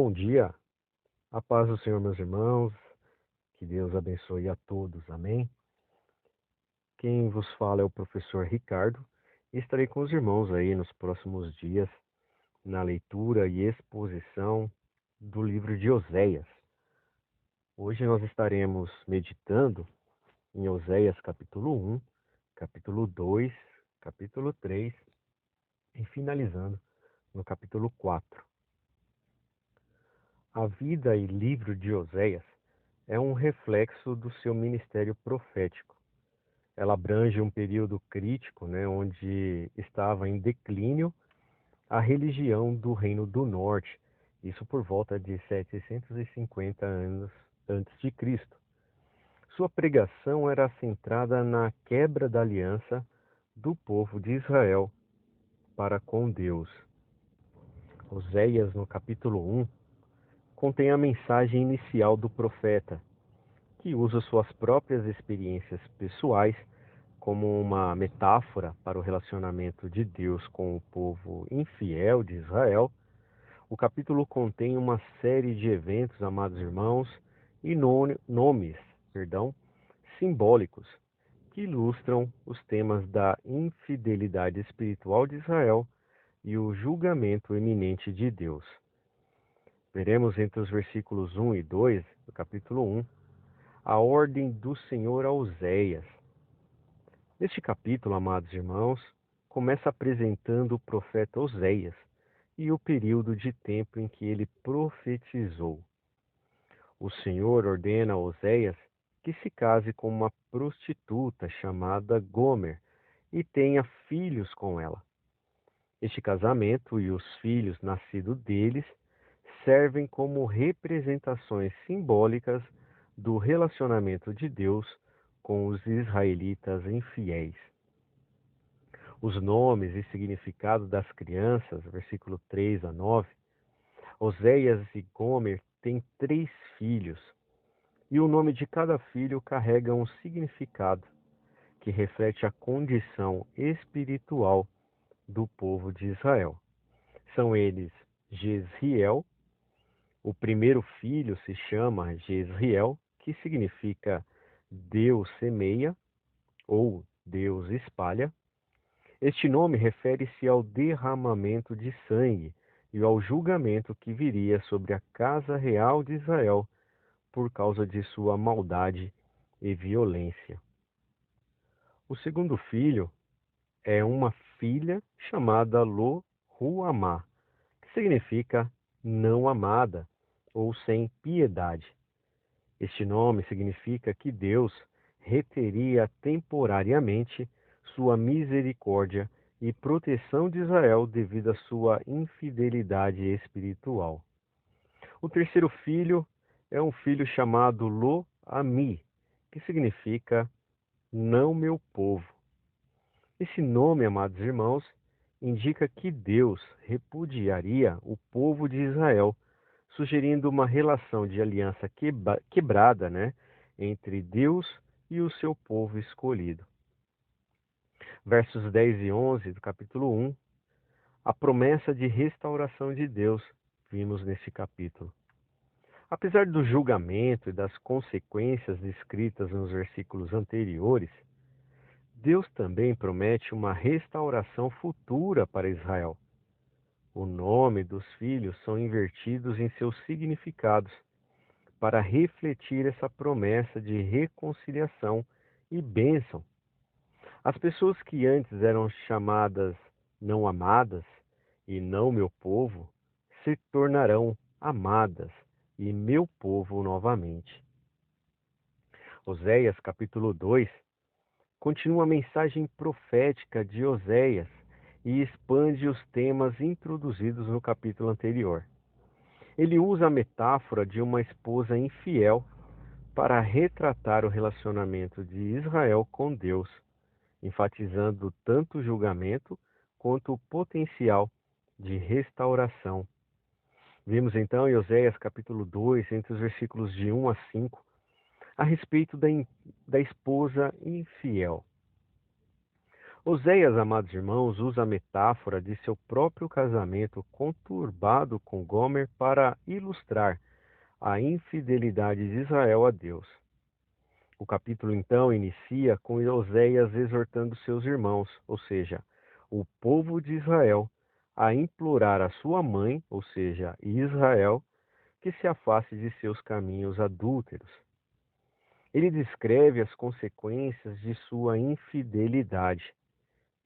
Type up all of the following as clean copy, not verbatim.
bom dia. A paz do Senhor, meus irmãos. Que Deus abençoe a todos. Amém. Quem vos fala é o professor Ricardo. E estarei com os irmãos aí nos próximos dias na leitura e exposição do livro de Oséias. Hoje nós estaremos meditando em Oséias capítulo 1, capítulo 2, capítulo 3 e finalizando no capítulo 4. A vida e livro de Oséias é um reflexo do seu ministério profético. Ela abrange um período crítico, onde estava em declínio a religião do Reino do Norte, isso por volta de 750 anos antes de Cristo. Sua pregação era centrada na quebra da aliança do povo de Israel para com Deus. Oséias, no capítulo 1, contém a mensagem inicial do profeta, que usa suas próprias experiências pessoais como uma metáfora para o relacionamento de Deus com o povo infiel de Israel. O capítulo contém uma série de eventos, amados irmãos, e nomes simbólicos que ilustram os temas da infidelidade espiritual de Israel e o julgamento eminente de Deus. Veremos entre os versículos 1 e 2 do capítulo 1 a ordem do Senhor a Oséias. Neste capítulo, amados irmãos, começa apresentando o profeta Oséias e o período de tempo em que ele profetizou. O Senhor ordena a Oséias que se case com uma prostituta chamada Gomer e tenha filhos com ela. Este casamento e os filhos nascidos deles servem como representações simbólicas do relacionamento de Deus com os israelitas infiéis. Os nomes e significado das crianças, versículo 3 a 9, Oséias e Gomer têm 3 filhos, e o nome de cada filho carrega um significado que reflete a condição espiritual do povo de Israel. São eles Jezriel. O primeiro filho se chama Jezriel, que significa Deus semeia ou Deus espalha. Este nome refere-se ao derramamento de sangue e ao julgamento que viria sobre a casa real de Israel por causa de sua maldade e violência. O segundo filho é uma filha chamada Lo-Ruamá, que significa não amada ou sem piedade. Este nome significa que Deus reteria temporariamente sua misericórdia e proteção de Israel devido à sua infidelidade espiritual. O terceiro filho é um filho chamado Lo-Ami, que significa não meu povo. Esse nome, amados irmãos, indica que Deus repudiaria o povo de Israel, sugerindo uma relação de aliança quebrada, entre Deus e o seu povo escolhido. Versos 10 e 11 do capítulo 1, a promessa de restauração de Deus, vimos nesse capítulo. Apesar do julgamento e das consequências descritas nos versículos anteriores, Deus também promete uma restauração futura para Israel. O nome dos filhos são invertidos em seus significados para refletir essa promessa de reconciliação e bênção. As pessoas que antes eram chamadas não amadas e não meu povo se tornarão amadas e meu povo novamente. Oséias capítulo 2 continua a mensagem profética de Oséias e expande os temas introduzidos no capítulo anterior. Ele usa a metáfora de uma esposa infiel para retratar o relacionamento de Israel com Deus, enfatizando tanto o julgamento quanto o potencial de restauração. Vimos então em Oséias capítulo 2, entre os versículos de 1 a 5, a respeito da esposa infiel. Oséias, amados irmãos, usa a metáfora de seu próprio casamento conturbado com Gomer para ilustrar a infidelidade de Israel a Deus. O capítulo então inicia com Oséias exortando seus irmãos, ou seja, o povo de Israel, a implorar a sua mãe, ou seja, Israel, que se afaste de seus caminhos adúlteros. Ele descreve as consequências de sua infidelidade,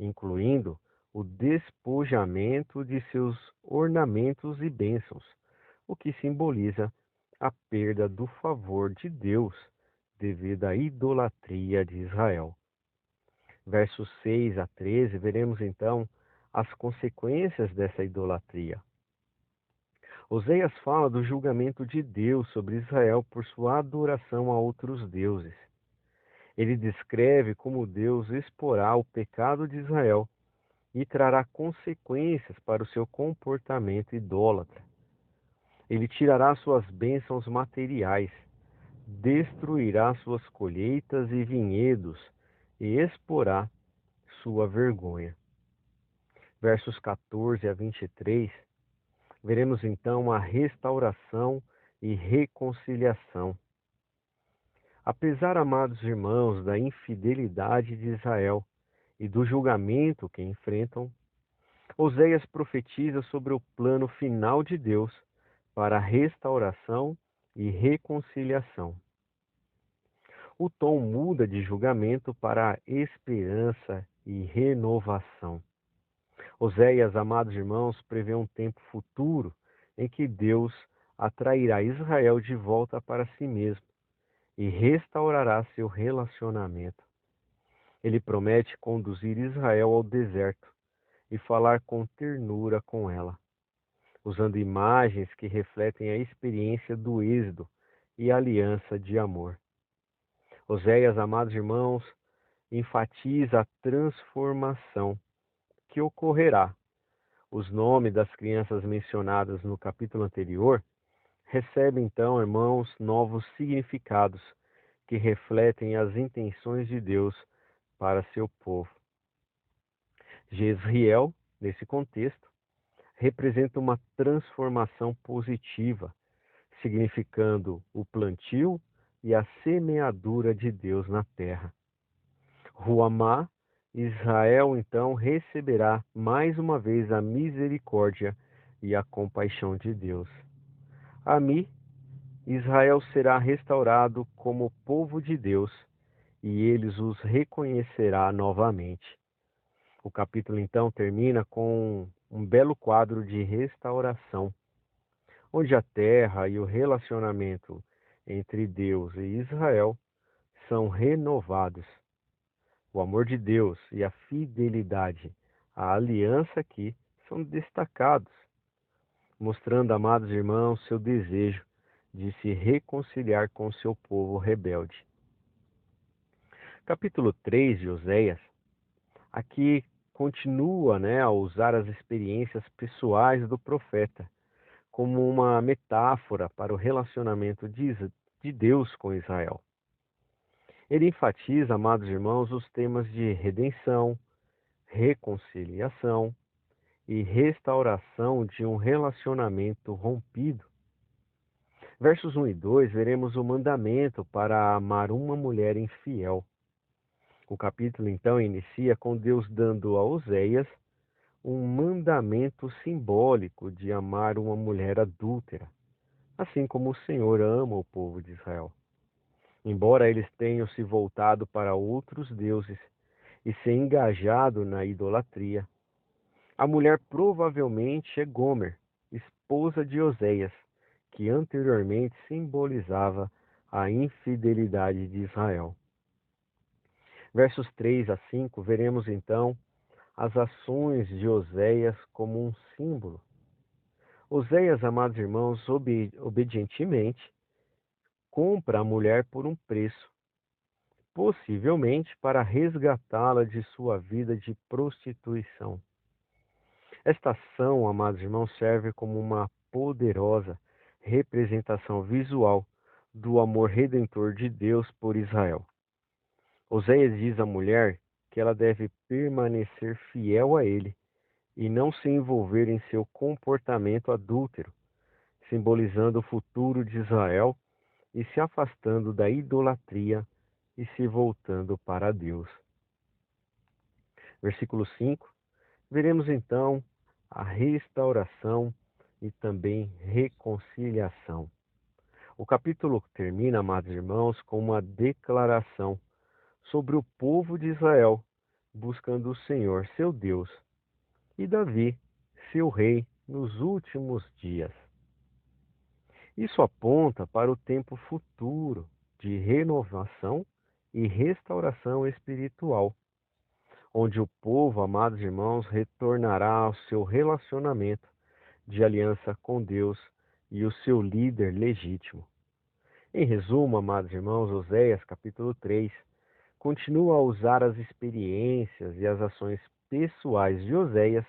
incluindo o despojamento de seus ornamentos e bênçãos, o que simboliza a perda do favor de Deus devido à idolatria de Israel. Versos 6 a 13, veremos então as consequências dessa idolatria. Oséias fala do julgamento de Deus sobre Israel por sua adoração a outros deuses. Ele descreve como Deus exporá o pecado de Israel e trará consequências para o seu comportamento idólatra. Ele tirará suas bênçãos materiais, destruirá suas colheitas e vinhedos e exporá sua vergonha. Versos 14 a 23, veremos então a restauração e reconciliação. Apesar, amados irmãos, da infidelidade de Israel e do julgamento que enfrentam, Oséias profetiza sobre o plano final de Deus para a restauração e reconciliação. O tom muda de julgamento para esperança e renovação. Oséias, amados irmãos, prevê um tempo futuro em que Deus atrairá Israel de volta para si mesmo e restaurará seu relacionamento. Ele promete conduzir Israel ao deserto e falar com ternura com ela, usando imagens que refletem a experiência do êxodo e a aliança de amor. Oséias, amados irmãos, enfatiza a transformação que ocorrerá. Os nomes das crianças mencionadas no capítulo anterior recebem então, irmãos, novos significados que refletem as intenções de Deus para seu povo. Jezreel, nesse contexto, representa uma transformação positiva, significando o plantio e a semeadura de Deus na terra. Ruamá, Israel então receberá mais uma vez a misericórdia e a compaixão de Deus. Ami, Israel será restaurado como povo de Deus e eles os reconhecerá novamente. O capítulo então termina com um belo quadro de restauração, onde a terra e o relacionamento entre Deus e Israel são renovados. O amor de Deus e a fidelidade à aliança aqui são destacados, mostrando, amados irmãos, seu desejo de se reconciliar com seu povo rebelde. Capítulo 3 de Oséias, aqui continua, a usar as experiências pessoais do profeta como uma metáfora para o relacionamento de Deus com Israel. Ele enfatiza, amados irmãos, os temas de redenção, reconciliação e restauração de um relacionamento rompido. Versos 1 e 2, veremos o mandamento para amar uma mulher infiel. O capítulo então inicia com Deus dando a Oséias um mandamento simbólico de amar uma mulher adúltera, assim como o Senhor ama o povo de Israel. Embora eles tenham se voltado para outros deuses e se engajado na idolatria, a mulher provavelmente é Gomer, esposa de Oséias, que anteriormente simbolizava a infidelidade de Israel. Versos 3 a 5, veremos então as ações de Oséias como um símbolo. Oséias, amados irmãos, obedientemente compra a mulher por um preço, possivelmente para resgatá-la de sua vida de prostituição. Esta ação, amados irmãos, serve como uma poderosa representação visual do amor redentor de Deus por Israel. Oséias diz à mulher que ela deve permanecer fiel a ele e não se envolver em seu comportamento adúltero, simbolizando o futuro de Israel e se afastando da idolatria e se voltando para Deus. Versículo 5. Veremos então a restauração e também reconciliação. O capítulo termina, amados irmãos, com uma declaração sobre o povo de Israel buscando o Senhor, seu Deus, e Davi, seu rei, nos últimos dias. Isso aponta para o tempo futuro de renovação e restauração espiritual, onde o povo, amados irmãos, retornará ao seu relacionamento de aliança com Deus e o seu líder legítimo. Em resumo, amados irmãos, Oséias capítulo 3 continua a usar as experiências e as ações pessoais de Oséias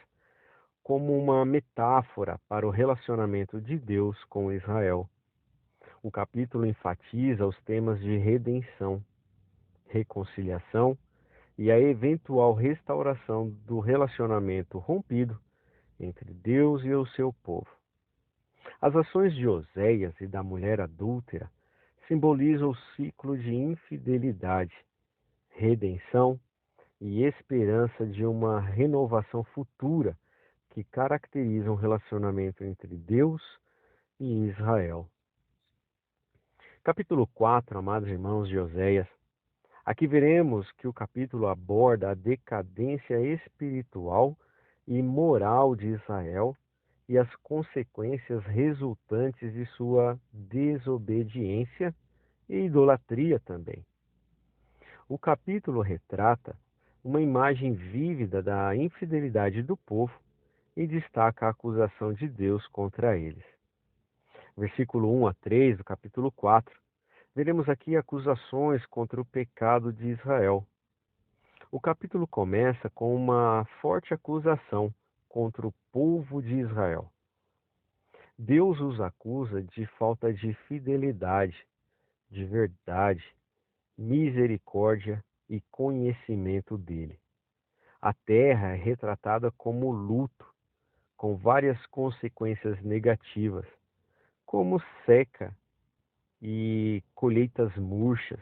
como uma metáfora para o relacionamento de Deus com Israel. O capítulo enfatiza os temas de redenção, reconciliação e a eventual restauração do relacionamento rompido entre Deus e o seu povo. As ações de Oséias e da mulher adúltera simbolizam o ciclo de infidelidade, redenção e esperança de uma renovação futura que caracteriza um relacionamento entre Deus e Israel. Capítulo 4, amados irmãos de Oséias. Aqui veremos que o capítulo aborda a decadência espiritual e moral de Israel e as consequências resultantes de sua desobediência e idolatria também. O capítulo retrata uma imagem vívida da infidelidade do povo e destaca a acusação de Deus contra eles. Versículo 1 a 3 do capítulo 4, veremos aqui acusações contra o pecado de Israel. O capítulo começa com uma forte acusação contra o povo de Israel. Deus os acusa de falta de fidelidade, de verdade, misericórdia e conhecimento dele. A terra é retratada como luto, com várias consequências negativas, como seca e colheitas murchas.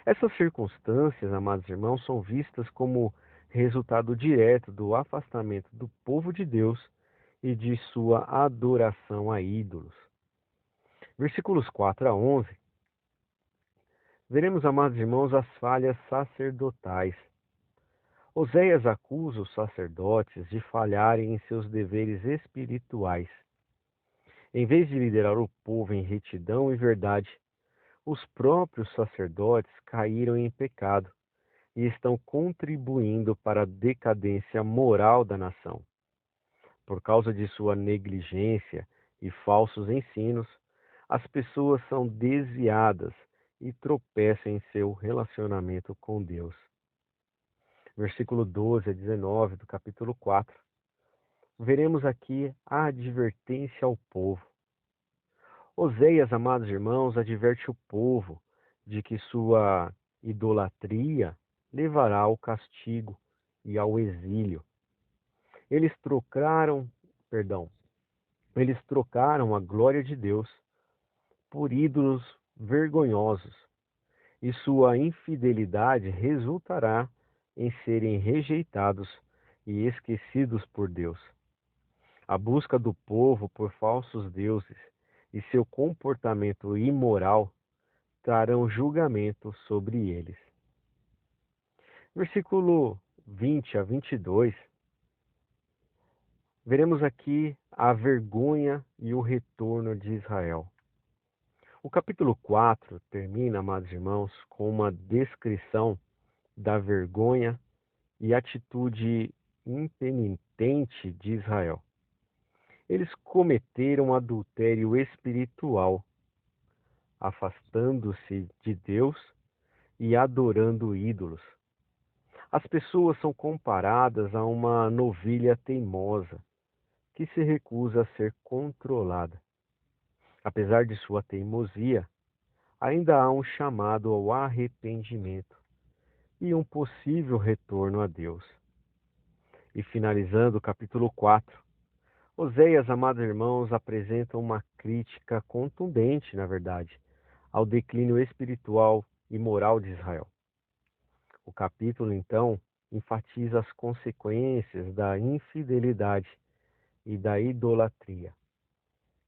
Essas circunstâncias, amados irmãos, são vistas como resultado direto do afastamento do povo de Deus e de sua adoração a ídolos. Versículos 4 a 11, veremos, amados irmãos, as falhas sacerdotais. Oséias acusa os sacerdotes de falharem em seus deveres espirituais. Em vez de liderar o povo em retidão e verdade, os próprios sacerdotes caíram em pecado e estão contribuindo para a decadência moral da nação. Por causa de sua negligência e falsos ensinos, as pessoas são desviadas e tropeçam em seu relacionamento com Deus. Versículo 12 a 19 do capítulo 4. Veremos aqui a advertência ao povo. Oséias, amados irmãos, adverte o povo de que sua idolatria levará ao castigo e ao exílio. Eles trocaram a glória de Deus por ídolos vergonhosos, e sua infidelidade resultará em serem rejeitados e esquecidos por Deus. A busca do povo por falsos deuses e seu comportamento imoral trarão julgamento sobre eles. Versículo 20 a 22, veremos aqui a vergonha e o retorno de Israel. O capítulo 4 termina, amados irmãos, com uma descrição da vergonha e atitude impenitente de Israel. Eles cometeram adultério espiritual, afastando-se de Deus e adorando ídolos. As pessoas são comparadas a uma novilha teimosa que se recusa a ser controlada. Apesar de sua teimosia, ainda há um chamado ao arrependimento, e um possível retorno a Deus. E finalizando o capítulo 4, Oséias, amados irmãos, apresenta uma crítica contundente, na verdade, ao declínio espiritual e moral de Israel. O capítulo, então, enfatiza as consequências da infidelidade e da idolatria,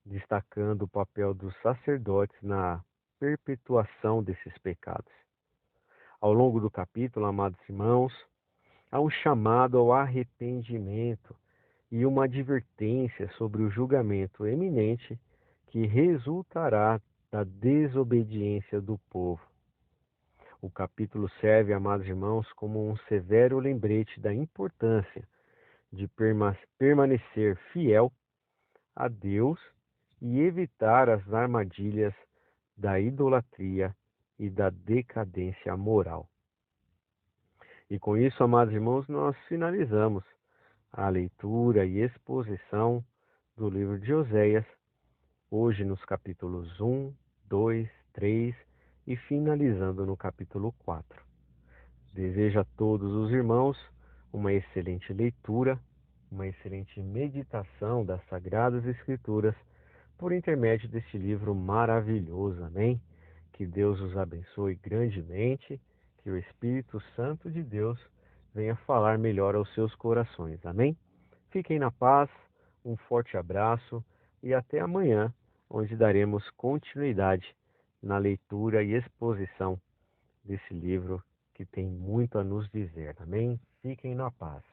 destacando o papel dos sacerdotes na perpetuação desses pecados. Ao longo do capítulo, amados irmãos, há um chamado ao arrependimento e uma advertência sobre o julgamento eminente que resultará da desobediência do povo. O capítulo serve, amados irmãos, como um severo lembrete da importância de permanecer fiel a Deus e evitar as armadilhas da idolatria e da decadência moral. E com isso, amados irmãos, nós finalizamos a leitura e exposição do livro de Oséias, hoje nos capítulos 1, 2, 3 e finalizando no capítulo 4. Desejo a todos os irmãos uma excelente leitura, uma excelente meditação das Sagradas Escrituras por intermédio deste livro maravilhoso. Amém? Que Deus os abençoe grandemente, que o Espírito Santo de Deus venha falar melhor aos seus corações. Amém? Fiquem na paz, um forte abraço e até amanhã, onde daremos continuidade na leitura e exposição desse livro que tem muito a nos dizer. Amém? Fiquem na paz.